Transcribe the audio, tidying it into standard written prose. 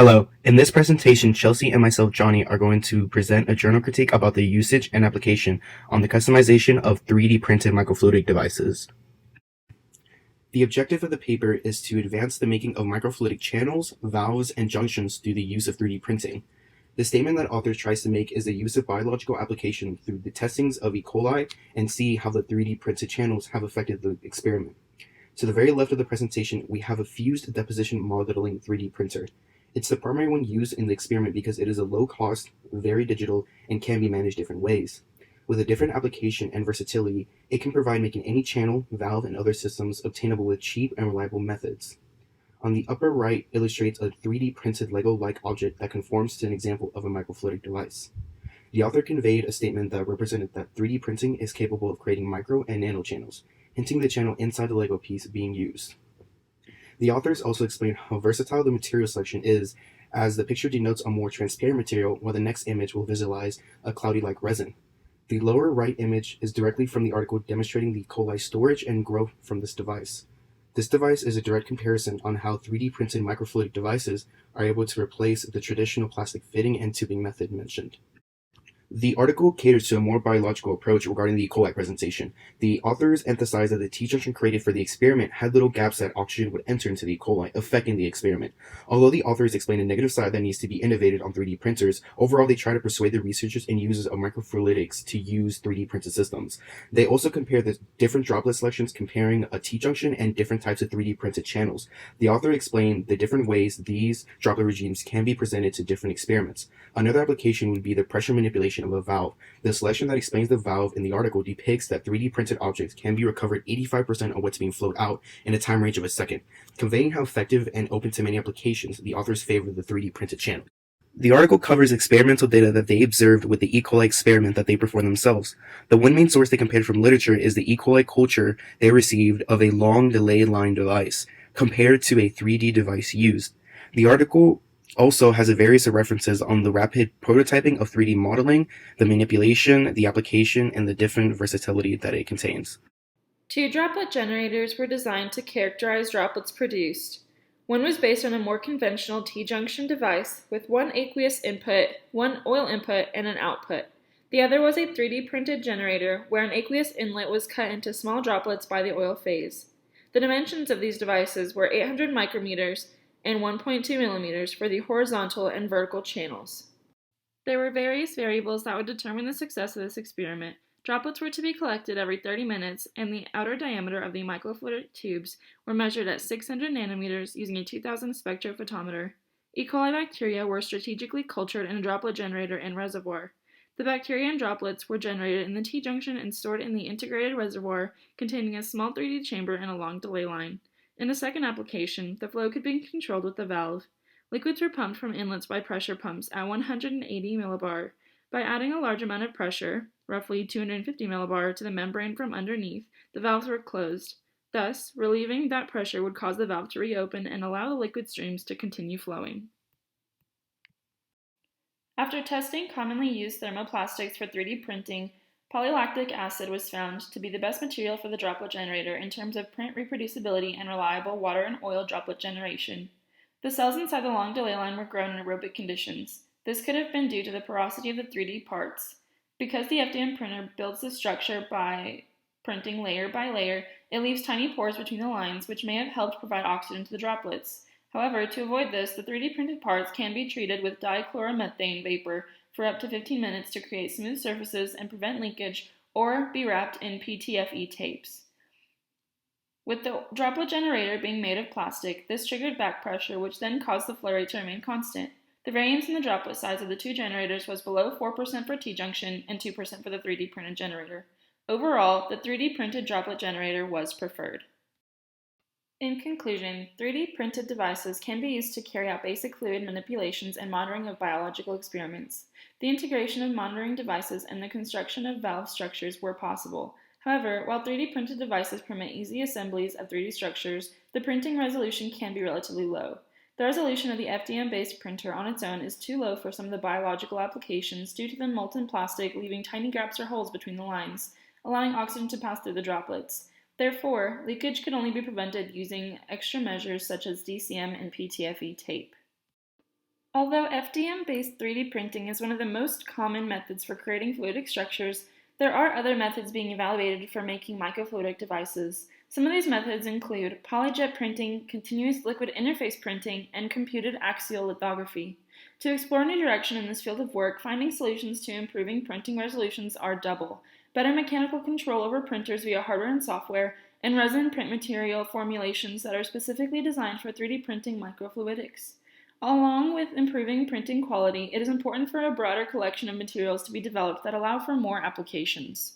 Hello, in this presentation, Chelsea and myself, Johnnie, are going to present a journal critique about the usage and application on the customization of 3D printed microfluidic devices. The objective of the paper is to advance the making of microfluidic channels, valves, and junctions through the use of 3D printing. The statement that authors tries to make is the use of biological application through the testings of E. coli and see how the 3D printed channels have affected the experiment. To the very left of the presentation, we have a fused deposition modeling 3D printer. It's the primary one used in the experiment because it is a low cost, very digital, and can be managed different ways. With a different application and versatility, it can provide making any channel, valve, and other systems obtainable with cheap and reliable methods. On the upper right illustrates a 3D printed Lego-like object that conforms to an example of a microfluidic device. The author conveyed a statement that represented that 3D printing is capable of creating micro and nano channels, hinting the channel inside the Lego piece being used. The authors also explain how versatile the material selection is, as the picture denotes a more transparent material, while the next image will visualize a cloudy-like resin. The lower right image is directly from the article demonstrating the E. coli storage and growth from this device. This device is a direct comparison on how 3D printed microfluidic devices are able to replace the traditional plastic fitting and tubing method mentioned. The article caters to a more biological approach regarding the E. coli presentation. The authors emphasize that the T-junction created for the experiment had little gaps that oxygen would enter into the E. coli, affecting the experiment. Although the authors explain a negative side that needs to be innovated on 3D printers, overall they try to persuade the researchers and users of microfluidics to use 3D printed systems. They also compare the different droplet selections, comparing a T-junction and different types of 3D printed channels. The author explained the different ways these droplet regimes can be presented to different experiments. Another application would be the pressure manipulation of a valve. The selection that explains the valve in the article depicts that 3D printed objects can be recovered 85% of what's being flowed out in a time range of a second. Conveying how effective and open to many applications, the authors favor the 3D printed channel. The article covers experimental data that they observed with the E. coli experiment that they performed themselves. The one main source they compared from literature is the E. coli culture they received of a long delay line device compared to a 3D device used. The article also has various references on the rapid prototyping of 3D modeling, the manipulation, the application, and the different versatility that it contains. Two droplet generators were designed to characterize droplets produced. One was based on a more conventional T-junction device with one aqueous input, one oil input, and an output. The other was a 3D printed generator where an aqueous inlet was cut into small droplets by the oil phase. The dimensions of these devices were 800 micrometers and 1.2 millimeters for the horizontal and vertical channels. There were various variables that would determine the success of this experiment. Droplets were to be collected every 30 minutes, and the outer diameter of the microfluidic tubes were measured at 600 nanometers using a 2000 spectrophotometer. E. coli bacteria were strategically cultured in a droplet generator and reservoir. The bacteria and droplets were generated in the T-junction and stored in the integrated reservoir containing a small 3D chamber and a long delay line. In a second application, the flow could be controlled with a valve. Liquids were pumped from inlets by pressure pumps at 180 millibar. By adding a large amount of pressure, roughly 250 millibar, to the membrane from underneath, the valves were closed. Thus, relieving that pressure would cause the valve to reopen and allow the liquid streams to continue flowing. After testing commonly used thermoplastics for 3D printing, polylactic acid was found to be the best material for the droplet generator in terms of print reproducibility and reliable water and oil droplet generation. The cells inside the long delay line were grown in aerobic conditions. This could have been due to the porosity of the 3D parts. Because the FDM printer builds the structure by printing layer by layer, it leaves tiny pores between the lines, which may have helped provide oxygen to the droplets. However, to avoid this, the 3D printed parts can be treated with dichloromethane vapor for up to 15 minutes to create smooth surfaces and prevent leakage, or be wrapped in PTFE tapes. With the droplet generator being made of plastic, this triggered back pressure, which then caused the flow rate to remain constant. The variance in the droplet size of the two generators was below 4% for T-junction and 2% for the 3D printed generator. Overall, the 3D printed droplet generator was preferred. In conclusion, 3D printed devices can be used to carry out basic fluid manipulations and monitoring of biological experiments. The integration of monitoring devices and the construction of valve structures were possible. However, while 3D printed devices permit easy assemblies of 3D structures, the printing resolution can be relatively low. The resolution of the FDM-based printer on its own is too low for some of the biological applications due to the molten plastic leaving tiny gaps or holes between the lines, allowing oxygen to pass through the droplets. Therefore, leakage could only be prevented using extra measures such as DCM and PTFE tape. Although FDM-based 3D printing is one of the most common methods for creating fluidic structures, there are other methods being evaluated for making microfluidic devices. Some of these methods include polyjet printing, continuous liquid interface printing, and computed axial lithography. To explore a new direction in this field of work, finding solutions to improving printing resolutions are double: better mechanical control over printers via hardware and software, and resin print material formulations that are specifically designed for 3D printing microfluidics. Along with improving printing quality, it is important for a broader collection of materials to be developed that allow for more applications.